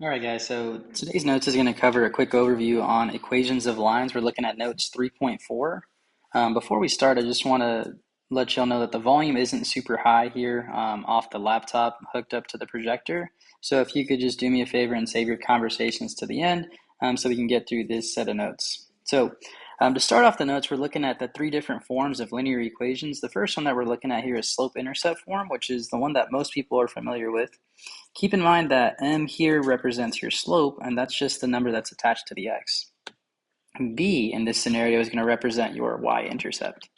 All right, guys, so today's notes is going to cover a quick overview on equations of lines. We're looking at notes 3.4. Before we start, I just want to let y'all know that the volume isn't super high here off the laptop hooked up to the projector. So if you could just do me a favor and save your conversations to the end so we can get through this set of notes. So to start off the notes, we're looking at the three different forms of linear equations. The first one that we're looking at here is slope-intercept form, which is the one that most people are familiar with. Keep in mind that m here represents your slope, and that's just the number that's attached to the x. B in this scenario is going to represent your y-intercept.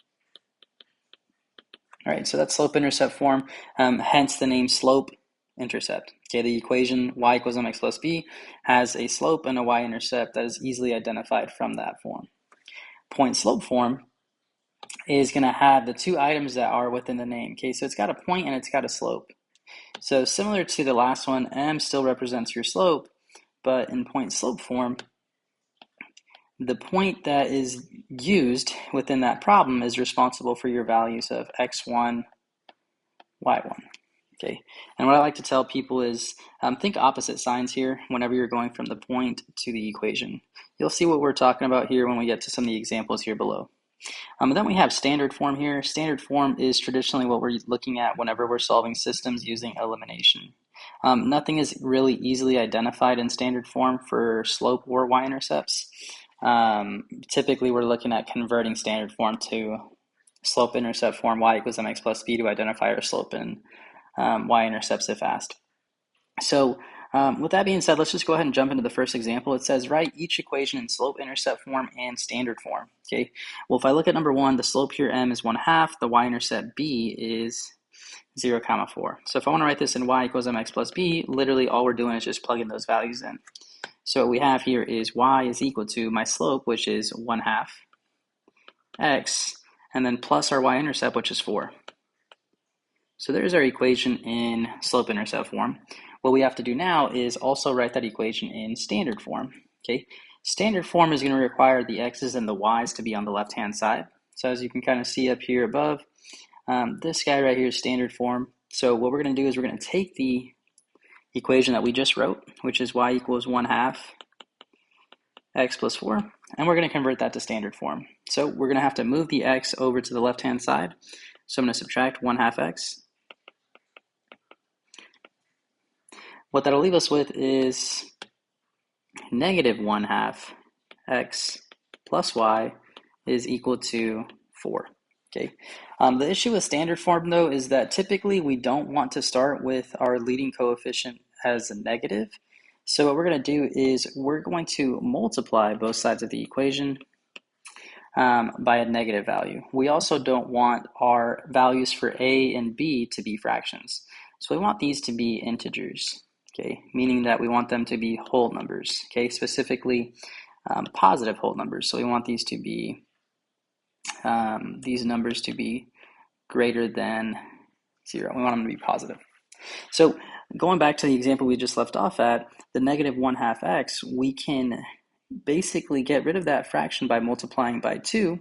All right, so that's slope-intercept form, hence the name slope-intercept. Okay, the equation y equals mx plus b has a slope and a y-intercept that is easily identified from that form. Point-slope form is going to have the two items that are within the name. Okay, so it's got a point and it's got a slope. So similar to the last one, m still represents your slope, but in point slope form, the point that is used within that problem is responsible for your values of x1, y1. Okay, and what I like to tell people is think opposite signs here whenever you're going from the point to the equation. You'll see what we're talking about here when we get to some of the examples here below. And then we have standard form here. Standard form is traditionally what we're looking at whenever we're solving systems using elimination. Nothing is really easily identified in standard form for slope or y-intercepts. Typically, we're looking at converting standard form to slope-intercept form y equals mx plus b to identify our slope and y-intercepts if asked. So with that being said, let's just go ahead and jump into the first example. It says write each equation in slope-intercept form and standard form. Okay. Well, if I look at number one, the slope here m is 1/2. The y-intercept b is 0, 4. So if I want to write this in y equals mx plus b, literally all we're doing is just plugging those values in. So what we have here is y is equal to my slope, which is 1/2 x, and then plus our y-intercept, which is 4. So there's our equation in slope-intercept form. What we have to do now is also write that equation in standard form. Okay, standard form is going to require the x's and the y's to be on the left-hand side. So as you can kind of see up here above, this guy right here is standard form. So what we're going to do is we're going to take the equation that we just wrote, which is y equals 1/2 x plus 4, and we're going to convert that to standard form. So we're going to have to move the x over to the left-hand side. So I'm going to subtract 1/2 x. What that'll leave us with is negative 1/2 x plus y is equal to 4. Okay. The issue with standard form, though, is that typically we don't want to start with our leading coefficient as a negative. So what we're going to do is we're going to multiply both sides of the equation by a negative value. We also don't want our values for a and b to be fractions. So we want these to be integers. Okay, meaning that we want them to be whole numbers, okay, specifically positive whole numbers. So we want these to be, these numbers to be greater than 0. We want them to be positive. So going back to the example we just left off at, the negative 1/2 x, we can basically get rid of that fraction by multiplying by 2,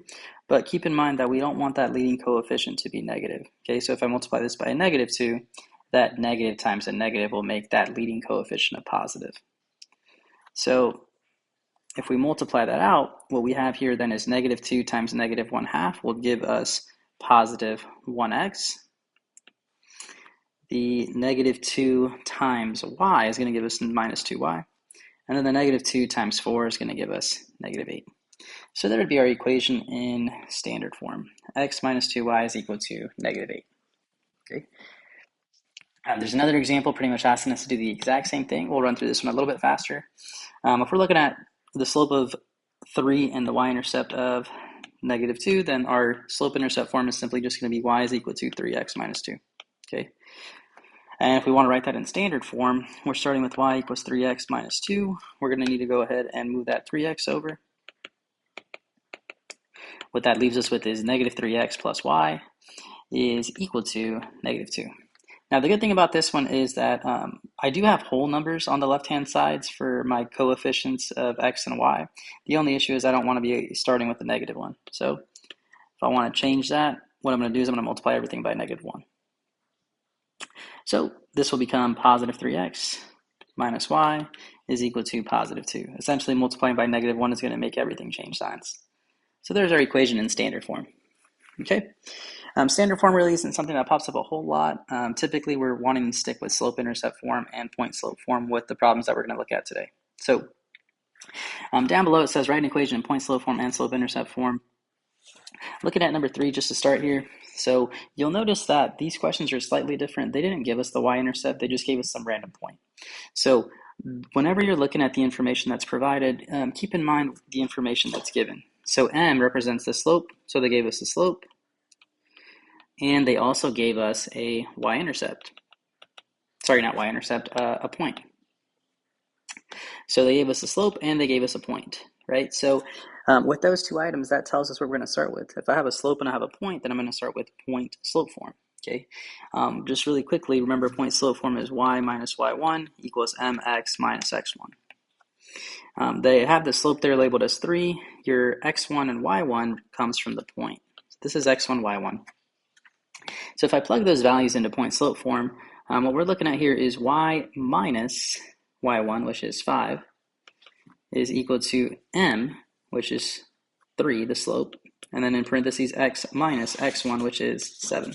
but keep in mind that we don't want that leading coefficient to be negative. Okay, so if I multiply this by a negative 2, that negative times a negative will make that leading coefficient a positive. So if we multiply that out, what we have here then is negative 2 times negative 1/2 will give us positive 1x. The negative 2 times y is going to give us minus 2y. And then the negative 2 times 4 is going to give us negative 8. So that would be our equation in standard form. X minus 2y is equal to negative 8. Okay. There's another example pretty much asking us to do the exact same thing. We'll run through this one a little bit faster. If we're looking at the slope of 3 and the y-intercept of negative 2, then our slope-intercept form is simply just going to be y is equal to 3x minus 2. Okay. And if we want to write that in standard form, we're starting with y equals 3x minus 2. We're going to need to go ahead and move that 3x over. What that leaves us with is negative 3x plus y is equal to negative 2. Now, the good thing about this one is that I do have whole numbers on the left-hand sides for my coefficients of x and y. The only issue is I don't want to be starting with the negative one. So if I want to change that, what I'm going to do is I'm going to multiply everything by negative 1. So this will become positive 3x minus y is equal to positive 2. Essentially, multiplying by negative 1 is going to make everything change signs. So there's our equation in standard form. Okay. Standard form really isn't something that pops up a whole lot. Typically, we're wanting to stick with slope-intercept form and point-slope form with the problems that we're going to look at today. So down below it says write an equation in point-slope form and slope-intercept form. Looking at number 3 just to start here. So you'll notice that these questions are slightly different. They didn't give us the y-intercept, they just gave us some random point. So whenever you're looking at the information that's provided, keep in mind the information that's given. So m represents the slope, so they gave us the slope, and they also gave us a y-intercept. Sorry, not y-intercept, a point. So they gave us a slope and they gave us a point, right? So with those two items, that tells us what we're going to start with. If I have a slope and I have a point, then I'm going to start with point slope form, okay? Just really quickly, remember point slope form is y minus y1 equals mx minus x1. They have the slope there labeled as 3. Your x1 and y1 comes from the point. So this is x1, y1. So if I plug those values into point slope form, what we're looking at here is y minus y1, which is 5, is equal to m, which is 3, the slope, and then in parentheses x minus x1, which is 7.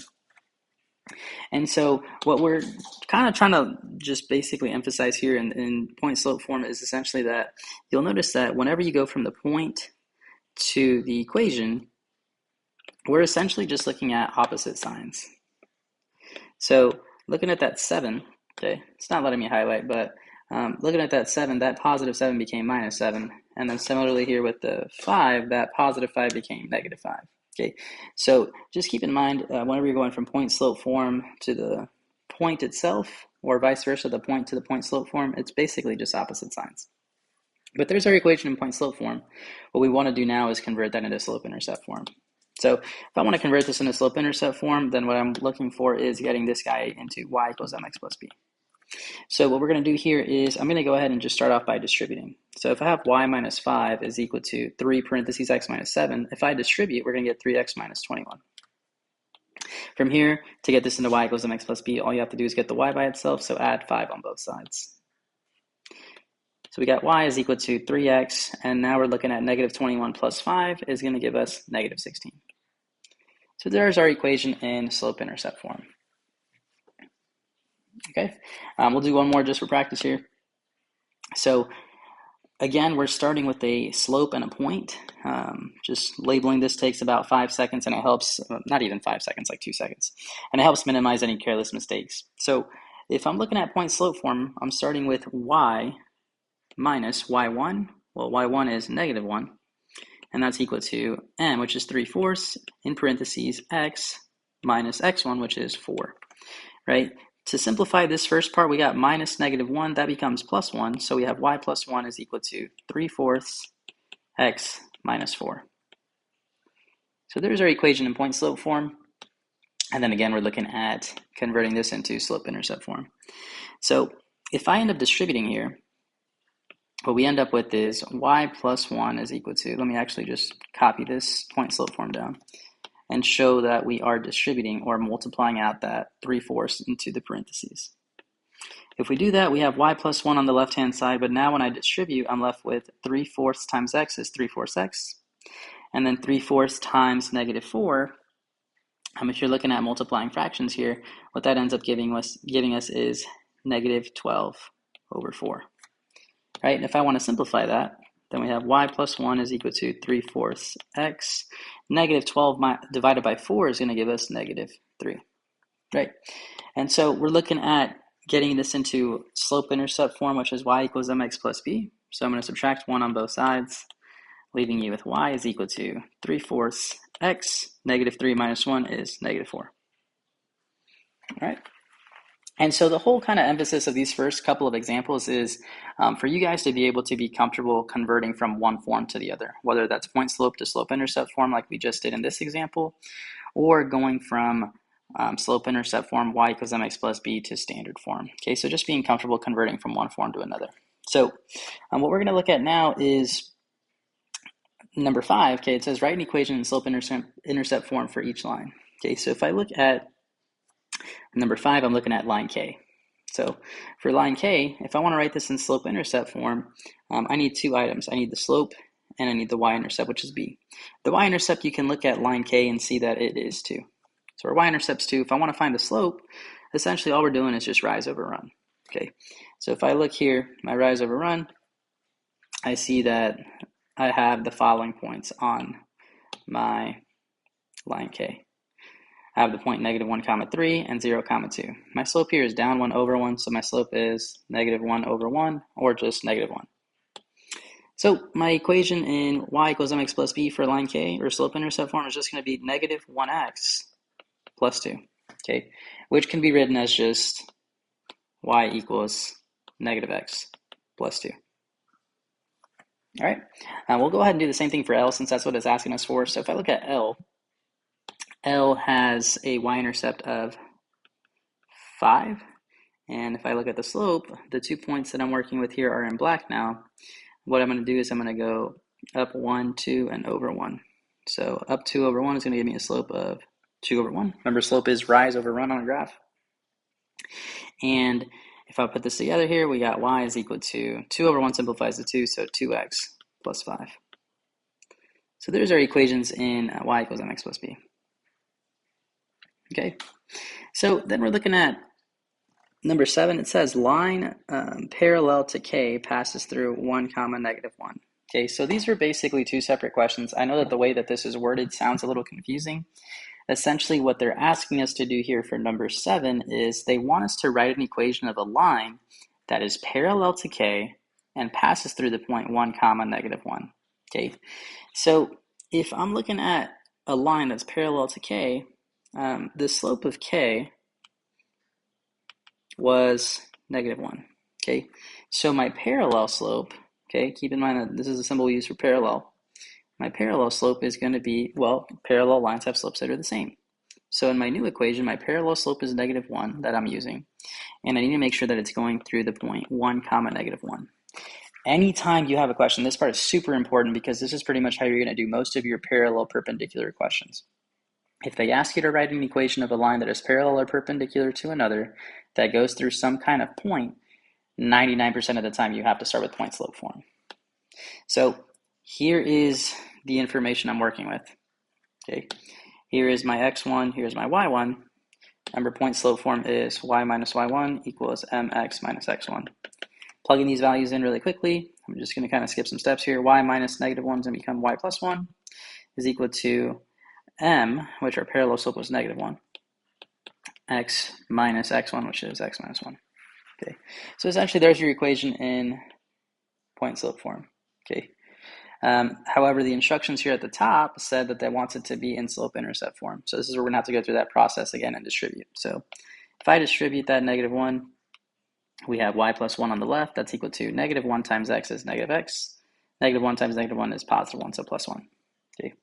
And so what we're kind of trying to just basically emphasize here in point slope form is essentially that you'll notice that whenever you go from the point to the equation, we're essentially just looking at opposite signs. So looking at that 7, okay, it's not letting me highlight, but looking at that 7, that positive 7 became minus 7. And then similarly here with the 5, that positive 5 became negative 5. Okay, so just keep in mind whenever you're going from point slope form to the point itself, or vice versa, the point to the point slope form, it's basically just opposite signs. But there's our equation in point slope form. What we want to do now is convert that into slope intercept form. So if I want to convert this into slope intercept form, then what I'm looking for is getting this guy into y equals mx plus b. So what we're going to do here is I'm going to go ahead and just start off by distributing. So if I have y minus 5 is equal to 3 parentheses x minus 7, if I distribute, we're going to get 3x minus 21. From here, to get this into y equals mx plus b, all you have to do is get the y by itself, so add 5 on both sides. So we got y is equal to 3x, and now we're looking at negative 21 plus 5 is going to give us negative 16. So there's our equation in slope-intercept form. Okay, we'll do one more just for practice here. So again, we're starting with a slope and a point. Just labeling this takes about 5 seconds, and it helps, not even 5 seconds, like 2 seconds. And it helps minimize any careless mistakes. So if I'm looking at point slope form, I'm starting with y minus y1. Well, y1 is negative 1. And that's equal to m, which is 3/4, in parentheses, x minus x1, which is 4, right? To simplify this first part, we got minus negative 1, that becomes plus 1, so we have y plus 1 is equal to 3/4 x minus 4. So there's our equation in point slope form. And then again, we're looking at converting this into slope intercept form. So if I end up distributing here, what we end up with is y plus 1 is equal to, let me actually just copy this point slope form down and show that we are distributing or multiplying out that 3/4 into the parentheses. If we do that, we have y plus 1 on the left-hand side, but now when I distribute, I'm left with 3/4 times x is 3/4 x, and then 3/4 times negative 4, if you're looking at multiplying fractions here, what that ends up giving us is negative 12 over 4. Right? And if I want to simplify that, then we have y plus 1 is equal to 3/4 x. Negative 12 divided by 4 is going to give us negative 3. Right? And so we're looking at getting this into slope-intercept form, which is y equals mx plus b. So I'm going to subtract 1 on both sides, leaving you with y is equal to 3/4 x. Negative 3 minus 1 is negative 4. All right? And so the whole kind of emphasis of these first couple of examples is for you guys to be able to be comfortable converting from one form to the other, whether that's point slope to slope intercept form like we just did in this example, or going from slope intercept form y equals mx plus b to standard form. Okay, so just being comfortable converting from one form to another. So what we're going to look at now is number 5. Okay, it says write an equation in slope intercept form for each line. Okay, so if I look at number 5, I'm looking at line K. So for line K, if I want to write this in slope-intercept form, I need two items. I need the slope and I need the y-intercept, which is b. The y-intercept, you can look at line K and see that it is 2. So our y-intercept's 2. If I want to find the slope, essentially all we're doing is just rise over run. Okay, so if I look here, my rise over run, I see that I have the following points on my line K. I have the point -1, 3 and 0, 2. My slope here is down 1 over 1, so my slope is -1 over 1, or just -1. So my equation in y equals mx plus b for line K, or slope-intercept form, is just going to be -1x plus 2, okay, which can be written as just y equals -x plus 2. All right, we'll go ahead and do the same thing for L since that's what it's asking us for. So if I look at L has a y-intercept of 5. And if I look at the slope, the 2 points that I'm working with here are in black now. What I'm going to do is I'm going to go up 1, 2, and over 1. So up 2 over 1 is going to give me a slope of 2 over 1. Remember, slope is rise over run on a graph. And if I put this together here, we got y is equal to 2 over 1 simplifies to 2, so 2x plus 5. So there's our equations in y equals mx plus b. Okay, so then we're looking at number 7. It says line parallel to K passes through 1, -1. Okay, so these are basically two separate questions. I know that the way that this is worded sounds a little confusing. Essentially, what they're asking us to do here for number 7 is they want us to write an equation of a line that is parallel to K and passes through the point 1, -1. Okay, so if I'm looking at a line that's parallel to K, the slope of K was -1, okay? So my parallel slope, okay, keep in mind that this is a symbol we use for parallel. My parallel slope is going to be, well, parallel lines have slopes that are the same. So in my new equation, my parallel slope is -1 that I'm using, and I need to make sure that it's going through the point 1, -1. Anytime you have a question, this part is super important because this is pretty much how you're going to do most of your parallel perpendicular questions. If they ask you to write an equation of a line that is parallel or perpendicular to another that goes through some kind of point, 99% of the time you have to start with point slope form. So here is the information I'm working with. Okay, here is my x1, here's my y1. Remember, point slope form is y minus y1 equals mx minus x1. Plugging these values in really quickly, I'm just going to kind of skip some steps here. Y minus -1 is going to become y plus 1 is equal to m, which our parallel slope was -1, x minus x1, which is x minus 1. Okay, so essentially there's your equation in point slope form. Okay, however, the instructions here at the top said that they want it to be in slope-intercept form. So this is where we're going to have to go through that process again and distribute. So if I distribute that -1, we have y plus 1 on the left. That's equal to -1 times x is -x. -1 times -1 is +1, so plus 1. Okay.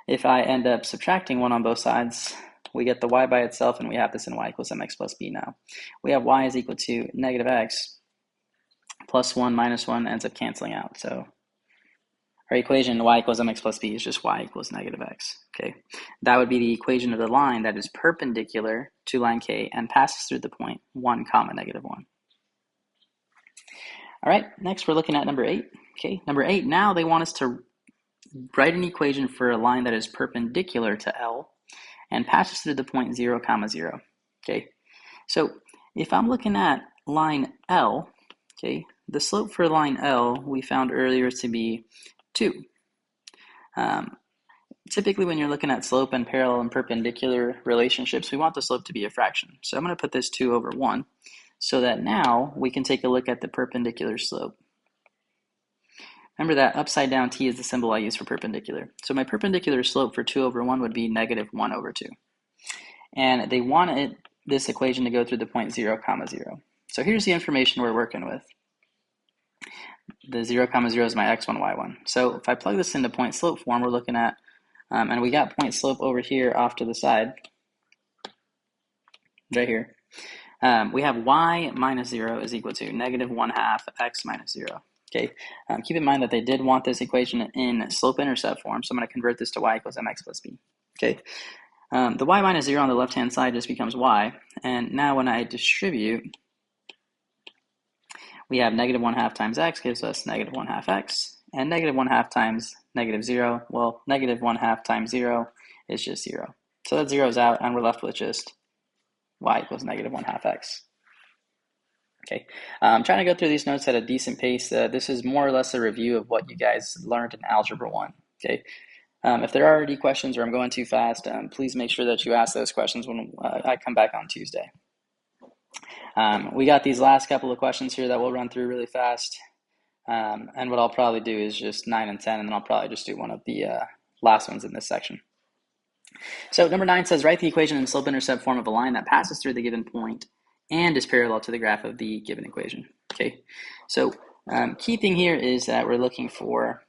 If I end up subtracting 1 on both sides, we get the y by itself, and we have this in y equals mx plus b now. We have y is equal to -x plus 1 minus 1 ends up canceling out. So our equation y equals mx plus b is just y equals -x. Okay, that would be the equation of the line that is perpendicular to line K and passes through the point 1, -1. All right, next we're looking at number 8. Okay, number 8, now they want us to write an equation for a line that is perpendicular to L and passes through the point 0, 0. Okay, so if I'm looking at line L, okay, the slope for line L we found earlier to be 2. Typically when you're looking at slope and parallel and perpendicular relationships, we want the slope to be a fraction. So I'm going to put this 2 over 1 so that now we can take a look at the perpendicular slope. Remember that upside down t is the symbol I use for perpendicular. So my perpendicular slope for 2 over 1 would be -1 over 2. And they wanted this equation to go through the point 0, 0. So here's the information we're working with. The 0, 0 is my x1, y1. So if I plug this into point slope form, we're looking at, and we got point slope over here off to the side, right here. We have y minus 0 is equal to -1/2 x minus 0. Okay, keep in mind that they did want this equation in slope-intercept form, so I'm going to convert this to y equals mx plus b. Okay, the y minus 0 on the left-hand side just becomes y, and now when I distribute we have negative 1/2 times x gives us negative 1/2 x, and negative 1/2 times negative 0, well, negative 1/2 times 0 is just 0. So that zeroes out, and we're left with just y equals negative 1/2 x. Okay, I'm trying to go through these notes at a decent pace. This is more or less a review of what you guys learned in Algebra 1. Okay, if there are any questions or I'm going too fast, please make sure that you ask those questions when I come back on Tuesday. We got these last couple of questions here that we'll run through really fast. And what I'll probably do is just 9 and 10, and then I'll probably just do one of the last ones in this section. So number 9 says, write the equation in slope-intercept form of a line that passes through the given point and is parallel to the graph of the given equation. Okay, so key thing here is that we're looking for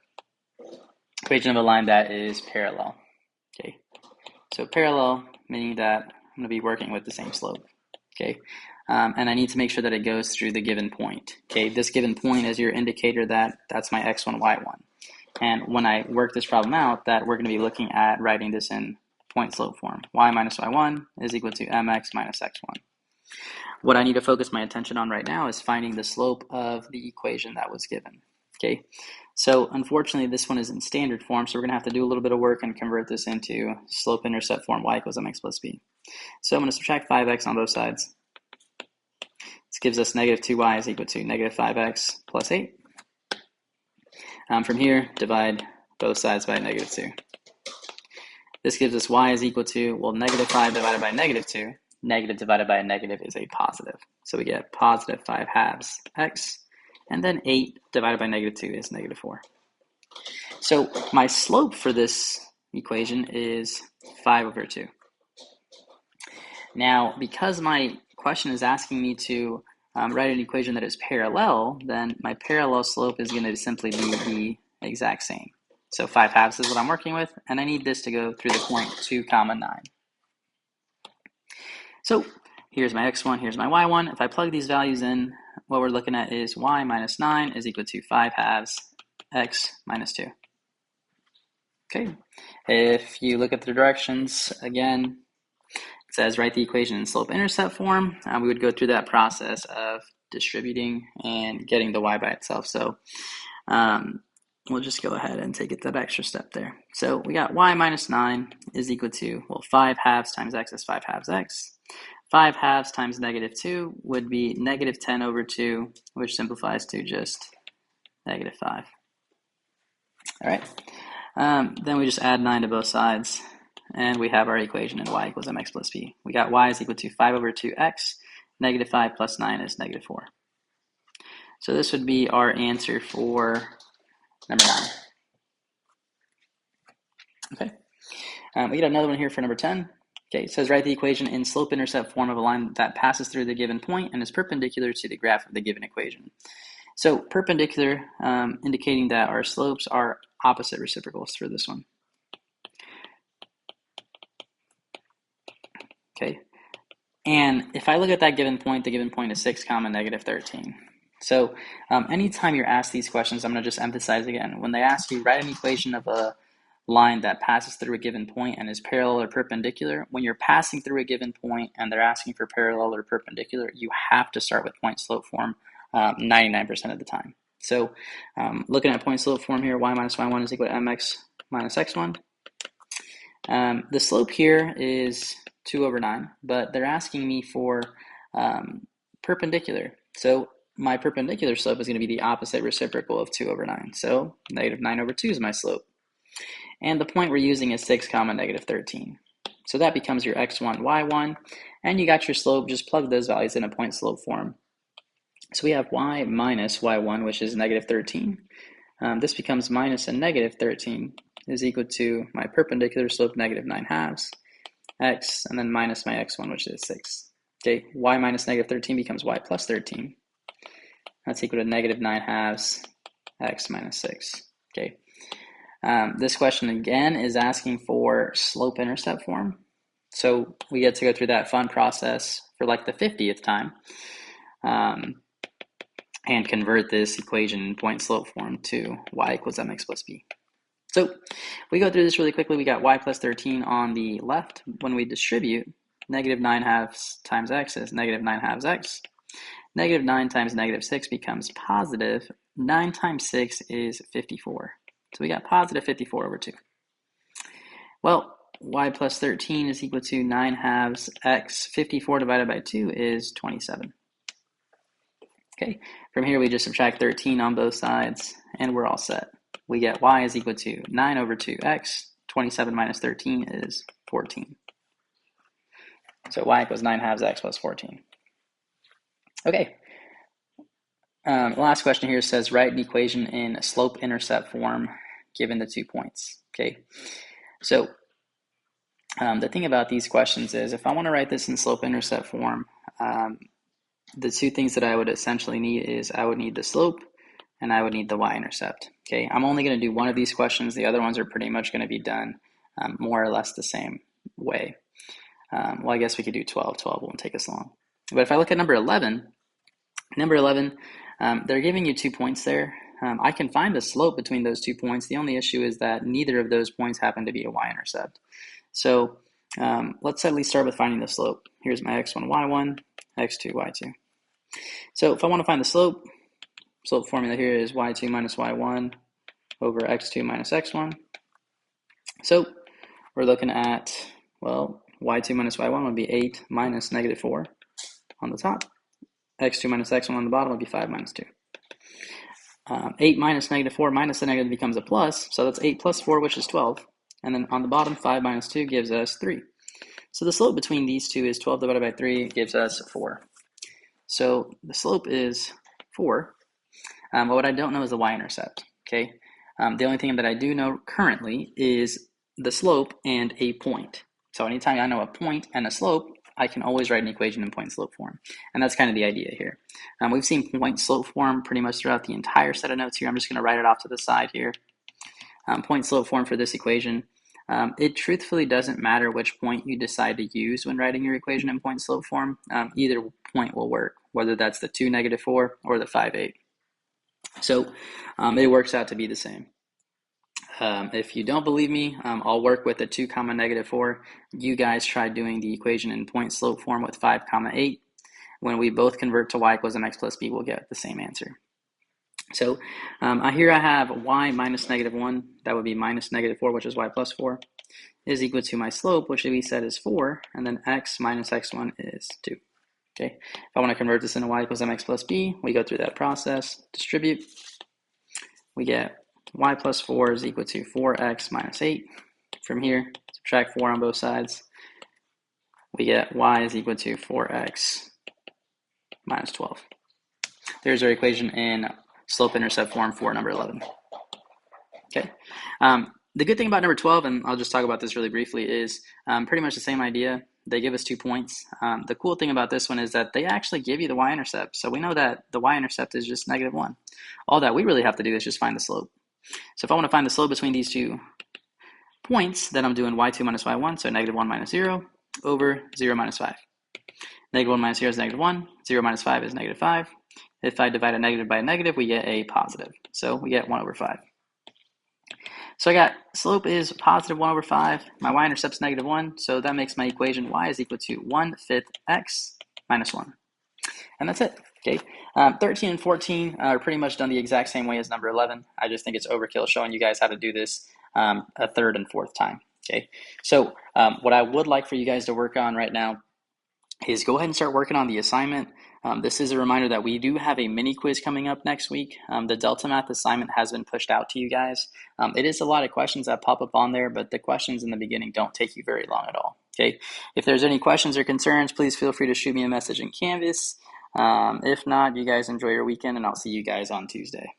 equation of a line that is parallel. Okay, so parallel meaning that I'm going to be working with the same slope. Okay, and I need to make sure that it goes through the given point. Okay, this given point is your indicator that that's my x1, y1. And when I work this problem out, that we're going to be looking at writing this in point slope form. Y minus y1 is equal to mx minus x1. What I need to focus my attention on right now is finding the slope of the equation that was given. Okay, so unfortunately this one is in standard form, so we're going to have to do a little bit of work and convert this into slope-intercept form, y equals mx plus b. So I'm going to subtract 5x on both sides. This gives us negative 2y is equal to negative 5x plus 8. From here, divide both sides by negative 2. This gives us y is equal to, well, negative 5 divided by negative 2. Negative divided by a negative is a positive. So we get positive 5 halves x, and then 8 divided by negative 2 is negative 4. So my slope for this equation is 5 over 2. Now, because my question is asking me to write an equation that is parallel, then my parallel slope is going to simply be the exact same. So 5 halves is what I'm working with, and I need this to go through the point 2, 9. So here's my x1, here's my y1. If I plug these values in, what we're looking at is y minus 9 is equal to 5 halves x minus 2. Okay, if you look at the directions, again, it says write the equation in slope-intercept form. We would go through that process of distributing and getting the y by itself. So we'll just go ahead and take it that extra step there. So we got y minus 9 is equal to, well, 5 halves times x is 5 halves x. 5 halves times negative 2 would be negative 10 over 2, which simplifies to just negative 5. All right. Then we just add 9 to both sides, and we have our equation in y equals mx plus b. We got y is equal to 5 over 2x. Negative 5 plus 9 is negative 4. So this would be our answer for number 9. Okay. We got another one here for number 10. Okay, it says write the equation in slope-intercept form of a line that passes through the given point and is perpendicular to the graph of the given equation. So perpendicular, indicating that our slopes are opposite reciprocals for this one. Okay, and if I look at that given point, the given point is 6, negative 13. So anytime you're asked these questions, I'm going to just emphasize again, when they ask you write an equation of a line that passes through a given point and is parallel or perpendicular, when you're passing through a given point and they're asking for parallel or perpendicular, you have to start with point slope form 99% of the time. So looking at point slope form here, y minus y1 is equal to mx minus x1. The slope here is 2 over 9, but they're asking me for perpendicular. So my perpendicular slope is going to be the opposite reciprocal of 2 over 9. So negative 9 over 2 is my slope. And the point we're using is 6, negative 13. So that becomes your x1, y1, and you got your slope. Just plug those values in a point slope form. So we have y minus y1, which is negative 13. This becomes minus a negative 13 is equal to my perpendicular slope, negative 9 halves, x, and then minus my x1, which is 6. Okay, y minus negative 13 becomes y plus 13. That's equal to negative 9 halves, x minus 6. Okay. This question again is asking for slope-intercept form. So we get to go through that fun process for like the 50th time and convert this equation in point slope form to y equals mx plus b. So we go through this really quickly. We got y plus 13 on the left. When we distribute, negative 9 halves times x is negative 9 halves x. Negative 9 times negative 6 becomes positive. 9 times 6 is 54. So we got positive 54 over 2. Well, y plus 13 is equal to 9 halves x. 54 divided by 2 is 27. Okay, from here we just subtract 13 on both sides, and we're all set. We get y is equal to 9 over 2x. 27 minus 13 is 14. So y equals 9 halves x plus 14. Okay. Last question here says write an equation in slope-intercept form given the 2 points. Okay, so the thing about these questions is if I want to write this in slope-intercept form, the two things that I would essentially need is I would need the slope and I would need the y-intercept. Okay, I'm only going to do one of these questions. The other ones are pretty much going to be done more or less the same way. Well, I guess we could do 12. 12 won't take us long. But if I look at number 11, they're giving you 2 points there. I can find the slope between those 2 points. The only issue is that neither of those points happen to be a y-intercept. So let's at least start with finding the slope. Here's my x1, y1, x2, y2. So if I want to find the slope formula here is y2 minus y1 over x2 minus x1. So we're looking at, well, y2 minus y1 would be 8 minus negative 4 on the top. x2 minus x1 on the bottom would be 5 minus 2. 8 minus negative 4 minus the negative becomes a plus, so that's 8 plus 4, which is 12. And then on the bottom, 5 minus 2 gives us 3. So the slope between these two is 12 divided by 3 gives us 4. So the slope is 4. But what I don't know is the y-intercept, okay? The only thing that I do know currently is the slope and a point. So anytime I know a point and a slope, I can always write an equation in point-slope form. And that's kind of the idea here. We've seen point-slope form pretty much throughout the entire set of notes here. I'm just going to write it off to the side here. Point-slope form for this equation. It truthfully doesn't matter which point you decide to use when writing your equation in point-slope form. Either point will work, whether that's the 2, negative 4, or the 5, 8. So it works out to be the same. If you don't believe me, I'll work with the 2, negative 4. You guys try doing the equation in point-slope form with 5, 8. When we both convert to y equals mx plus b, we'll get the same answer. So here I have y minus negative 1. That would be minus negative 4, which is y plus 4, is equal to my slope, which we said is 4, and then x minus x1 is 2. Okay, if I want to convert this into y equals mx plus b, we go through that process, distribute. We get y plus 4 is equal to 4x minus 8. From here, subtract 4 on both sides. We get y is equal to 4x minus 12. There's our equation in slope-intercept form for number 11. Okay. The good thing about number 12, and I'll just talk about this really briefly, is pretty much the same idea. They give us 2 points. The cool thing about this one is that they actually give you the y-intercept. So we know that the y-intercept is just negative 1. All that we really have to do is just find the slope. So if I want to find the slope between these 2 points, then I'm doing y2 minus y1, so negative 1 minus 0 over 0 minus 5. Negative 1 minus 0 is negative 1. 0 minus 5 is negative 5. If I divide a negative by a negative, we get a positive. So we get 1 over 5. So I got slope is positive 1 over 5. My y-intercept is negative 1. So that makes my equation y is equal to 1/5 x minus 1. And that's it. Okay. 13 and 14 are pretty much done the exact same way as number 11. I just think it's overkill showing you guys how to do this a third and fourth time. Okay. So what I would like for you guys to work on right now is go ahead and start working on the assignment. This is a reminder that we do have a mini quiz coming up next week. The Delta Math assignment has been pushed out to you guys. It is a lot of questions that pop up on there, but the questions in the beginning don't take you very long at all. Okay. If there's any questions or concerns, please feel free to shoot me a message in Canvas. If not, you guys enjoy your weekend, and I'll see you guys on Tuesday.